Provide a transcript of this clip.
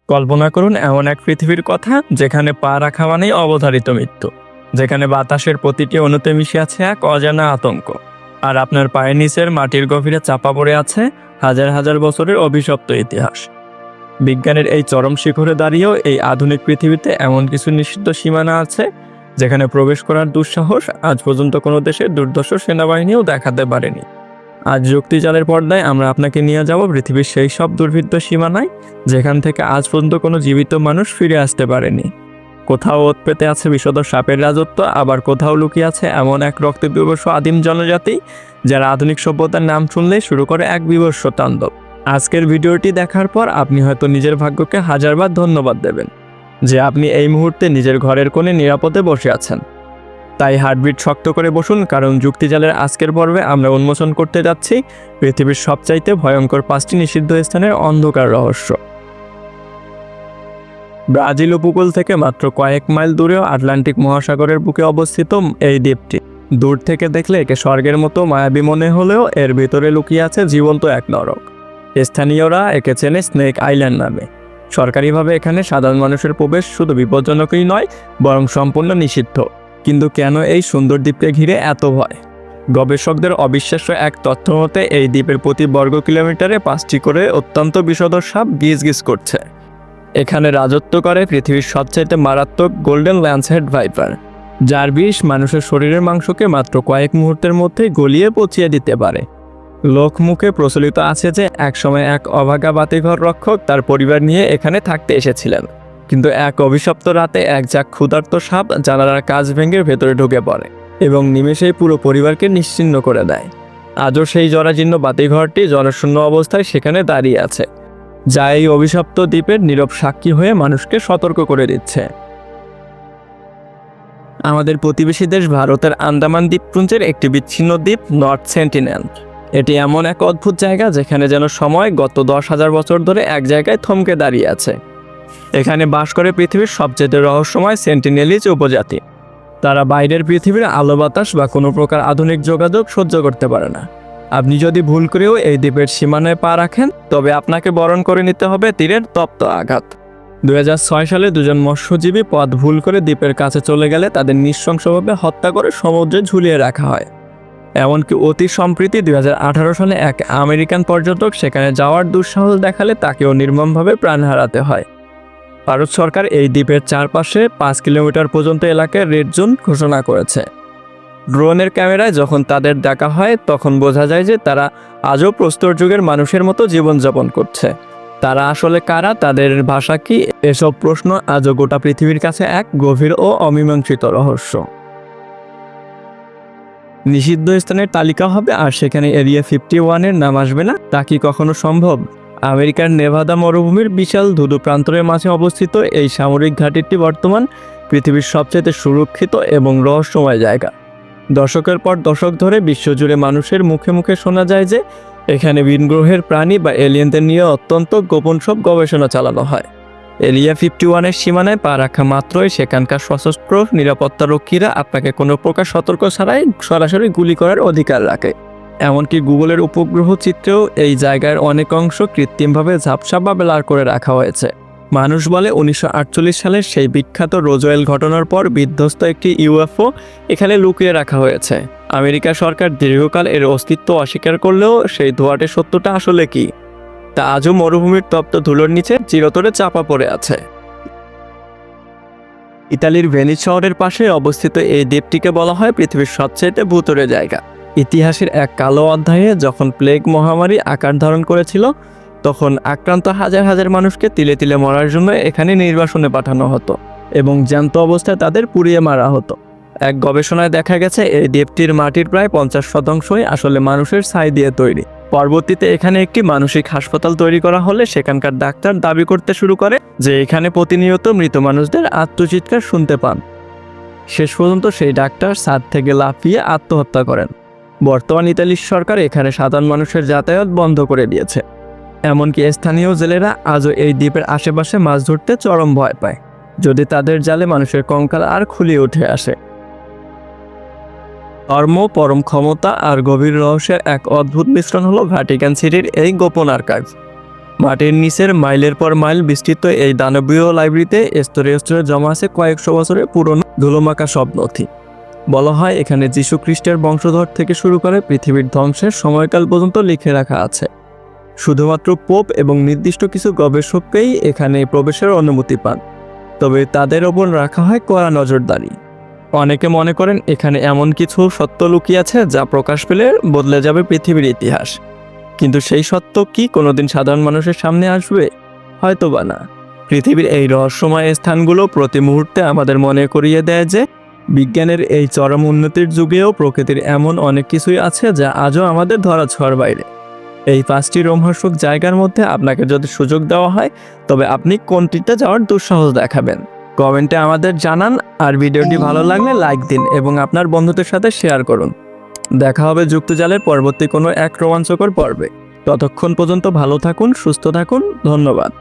কল্পনা করুন এমন এক পৃথিবীর কথা যেখানে পা রাখা মানেই অবধারিত মৃত্যু, যেখানে বাতাসের প্রতিটি অণুতে মিশে আছে এক অজানা আতঙ্ক, আর আপনার পায়ের নিচের মাটির গভীরে চাপা পড়ে আছে হাজার হাজার বছরের অভিশপ্ত ইতিহাস। বিজ্ঞানের এই চরম শিখরে দাঁড়িয়েও এই আধুনিক পৃথিবীতে এমন কিছু নিষিদ্ধ সীমানা আছে যেখানে প্রবেশ করার দুঃসাহস আজ পর্যন্ত কোনো দেশের দুর্ধর্ষ সেনাবাহিনীও দেখাতে পারেনি। আজ যুক্তিজালের পর্দায় আমরা আপনাকে নিয়ে যাব পৃথিবীর সেই সব দুর্ভেদ্য সীমানায় যেখান থেকে আজ পর্যন্ত কোনো জীবিত মানুষ ফিরে আসতে পারেনি। কোথাও ওত পেতে আছে বিষধর সাপের রাজত্ব, আবার কোথাও লুকিয়ে আছে এমন এক রক্তে বিবর্ষ আদিম জনজাতি যারা আধুনিক সভ্যতার নাম শুনলেই শুরু করে এক বিবর্ষ তাণ্ডব। আজকের ভিডিওটি দেখার পর আপনি হয়তো নিজের ভাগ্যকে হাজারবার ধন্যবাদ দেবেন যে আপনি এই মুহূর্তে নিজের ঘরের কোণে নিরাপদে বসে আছেন। তাই হার্টবিট শক্ত করে বসুন, কারণ যুক্তিজালের আজকের পর্বে আমরা উন্মোচন করতে যাচ্ছি পৃথিবীর সবচাইতে ভয়ঙ্কর 5টি নিষিদ্ধ স্থানের অন্ধকার রহস্য। ব্রাজিল উপকূল থেকে মাত্র কয়েক মাইল দূরেও আটলান্টিক মহাসাগরের বুকে অবস্থিত এই দ্বীপটি দূর থেকে দেখলে একে স্বর্গের মতো মায়াবী মনে হলেও এর ভিতরে লুকিয়ে আছে জীবন্ত এক নরক। স্থানীয়রা একে চেনে স্নেক আইল্যান্ড নামে। সরকারিভাবে এখানে সাধারণ মানুষের প্রবেশ শুধু বিপজ্জনকই নয়, বরং সম্পূর্ণ নিষিদ্ধ। কিন্তু কেন এই সুন্দর দ্বীপকে ঘিরে এত ভয়? গবেষকদের অবিশ্বাস্য এক তথ্য মতে এই দ্বীপের প্রতি বর্গ কিলোমিটারে 5টি করে অত্যন্ত বিষধর সাপ গিজ করছে। এখানে রাজত্ব করে পৃথিবীর সবচাইতে মারাত্মক গোল্ডেন ল্যান্সহেড ভাইপার, যার বিষ মানুষের শরীরের মাংসকে মাত্র কয়েক মুহূর্তের মধ্যেই গলিয়ে পচিয়ে দিতে পারে। লোকমুখে প্রচলিত আছে যে একসময় এক অভাগা বাতিঘর রক্ষক তার পরিবার নিয়ে এখানে থাকতে এসেছিলেন, কিন্তু এক অভিশপ্ত রাতে এক ঝাঁক ক্ষুধার্ত সাপ জানালার কাঁচ ভেঙে ভেতরে ঢুকে পড়ে এবং নিমেষেই পুরো পরিবারকে নিশ্চিহ্ন করে দেয়। আজও সেই জরাজীর্ণ বাতিঘরটি জনশূন্য অবস্থায় সেখানে দাঁড়িয়ে আছে, যা এই অভিশপ্ত দ্বীপের নীরব সাক্ষী হয়ে মানুষকে সতর্ক করে দিচ্ছে। আমাদের প্রতিবেশী দেশ ভারতের আন্দামান দ্বীপপুঞ্জের একটি বিচ্ছিন্ন দ্বীপ নর্থ সেন্টিনেল। এটি এমন এক অদ্ভুত জায়গা যেখানে যেন সময় গত 10,000 বছর ধরে এক জায়গায় থমকে দাঁড়িয়ে আছে। এখানে বাস করে পৃথিবীর সবচেয়ে রহস্যময় সেন্টিনেলিজ উপজাতি। তারা বাইরের পৃথিবীর আলো বাতাস বা কোনো প্রকার আধুনিক যোগাযোগ সহ্য করতে পারে না। আপনি যদি ভুল করেও এই দ্বীপের সীমানায় পা রাখেন, তবে আপনাকে বরণ করে নিতে হবে তীরের তপ্ত আঘাত। 2006 সালে দুজন মৎস্যজীবী পথ ভুল করে দ্বীপের কাছে চলে গেলে তাদের নৃশংসভাবে হত্যা করে সমুদ্রে ঝুলিয়ে রাখা হয়। এমনকি অতি সম্প্রতি 2018 সালে এক আমেরিকান পর্যটক সেখানে যাওয়ার দুঃসাহস দেখালে তাকেও নির্মমভাবে প্রাণ হারাতে হয়। ভারত সরকার এই দ্বীপের চারপাশে 5 কিলোমিটার পর্যন্ত এলাকায় রেড জোন ঘোষণা করেছে। ড্রোনের ক্যামেরায় যখন তাদের দেখা হয় তখন বোঝা যায় যে তারা আজও প্রস্তর যুগের মানুষের মতো জীবনযাপন করছে। তারা আসলে কারা, তাদের ভাষা কি, এসব প্রশ্ন আজও গোটা পৃথিবীর কাছে এক গভীর ও অমীমাংসিত রহস্য। নিষিদ্ধ স্থানের তালিকা হবে আর সেখানে এরিয়া 51-এর নাম আসবে না, তা কি কখনো সম্ভব? আমেরিকার নেভাদা মরুভূমির বিশাল ধুধু প্রান্তরের মাঝে অবস্থিত এই সামরিক ঘাঁটিটি বর্তমান পৃথিবীর সবচেয়ে সুরক্ষিত এবং রহস্যময় জায়গা। দশকের পর দশক ধরে বিশ্বজুড়ে মানুষের মুখে মুখে শোনা যায় যে এখানে ভিনগ্রহের প্রাণী বা এলিয়েনদের নিয়ে অত্যন্ত গোপন সব গবেষণা চালানো হয়। এরিয়া 51-এর সীমানায় পা রাখা মাত্রই সেখানকার সশস্ত্র নিরাপত্তারক্ষীরা আপনাকে কোনো প্রকার সতর্ক ছাড়াই সরাসরি গুলি করার অধিকার রাখে। এমনকি গুগলের উপগ্রহ চিত্রেও এই জায়গার অনেক অংশ কৃত্রিমভাবে ঝাপসা বা ব্লার করে রাখা হয়েছে। মানুষ বলে 1948 সালের সেই বিখ্যাত রোজওয়েল ঘটনার পর বিধ্বস্ত একটি ইউএফও এখানে লুকিয়ে রাখা হয়েছে। আমেরিকা সরকার দীর্ঘকাল এর অস্তিত্ব অস্বীকার করলেও সেই ধোঁয়াটে সত্যটা আসলে কি, তা আজও মরুভূমির তপ্ত ধুলোর নিচে চিরতরে চাপা পড়ে আছে। ইতালির ভেনিস শহরের পাশে অবস্থিত এই দ্বীপটিকে বলা হয় পৃথিবীর সবচেয়ে ভূতুরে জায়গা। ইতিহাসের এক কালো অধ্যায়ে যখন প্লেগ মহামারী আকার ধারণ করেছিল, তখন আক্রান্ত হাজার হাজার মানুষকে তিলে তিলে মরার জন্য এখানে নির্বাসনে পাঠানো হতো এবং জ্যান্ত অবস্থায় তাদের পুড়িয়ে মারা হতো। এক গবেষণায় দেখা গেছে এই দ্বীপটির মাটির প্রায় 50% আসলে মানুষের ছাই দিয়ে তৈরি। পরবর্তীতে এখানে একটি মানসিক হাসপাতাল তৈরি করা হলে সেখানকার ডাক্তার দাবি করতে শুরু করে যে এখানে প্রতিনিয়ত মৃত মানুষদের আত্মচিৎকার শুনতে পান। শেষ পর্যন্ত সেই ডাক্তার ছাদ থেকে লাফিয়ে আত্মহত্যা করেন। বর্তমান ইতালির সরকার এখানে সাধারণ মানুষের যাতায়াত বন্ধ করে দিয়েছে। এমনকি স্থানীয় জেলেরা আজও এই দ্বীপের আশেপাশে মাছ ধরতে চরম ভয় পায়, যদি তাদের জালে মানুষের কঙ্কাল আর খুলিয়ে উঠে আসে। ধর্ম, পরম ক্ষমতা আর গভীর রহস্যের এক অদ্ভুত মিশ্রণ হলো ভ্যাটিকান সিটির এই গোপন আর্কাইভ। মাটির নিচের মাইলের পর মাইল বিস্তৃত এই দানবীয় লাইব্রেরিতে স্তরে স্তরে জমা আছে কয়েকশো বছরের পুরনো ধুলোমাখা সব নথি। বলা হয় এখানে যীশু খ্রিস্টের বংশধর থেকে শুরু করে পৃথিবীর ধ্বংসের সময়কাল পর্যন্ত লিখে রাখা আছে। শুধুমাত্র পোপ এবং নির্দিষ্ট কিছু গবেষককেই এখানে প্রবেশের অনুমতি পান, তবে তাদের ওপর রাখা হয় কড়া নজরদারি। অনেকে মনে করেন এখানে এমন কিছু সত্য লুকিয়ে আছে যা প্রকাশ পেলে বদলে যাবে পৃথিবীর ইতিহাস। কিন্তু সেই সত্য কি কোনোদিন সাধারণ মানুষের সামনে আসবে? হয়তোবা না। পৃথিবীর এই রহস্যময় স্থানগুলো প্রতি মুহূর্তে আমাদের মনে করিয়ে দেয় যে বিজ্ঞানের এই চরম উন্নতির যুগেও প্রকৃতির এমন অনেক কিছুই আছে যা আজও আমাদের ধরাছোঁয়ার বাইরে। এই 5টি রোমহর্ষক জায়গার মধ্যে আপনাকে যদি সুযোগ দেওয়া হয়, তবে আপনি কোনটিতে যাওয়ার দুঃসাহস দেখাবেন? কমেন্টে আমাদের জানান। আর ভিডিওটি ভালো লাগলে লাইক দিন এবং আপনার বন্ধুদের সাথে শেয়ার করুন। দেখা হবে যুক্তিজালের পরবর্তী কোনো এক রোমাঞ্চকর পর্বে। ততক্ষণ পর্যন্ত ভালো থাকুন, সুস্থ থাকুন। ধন্যবাদ।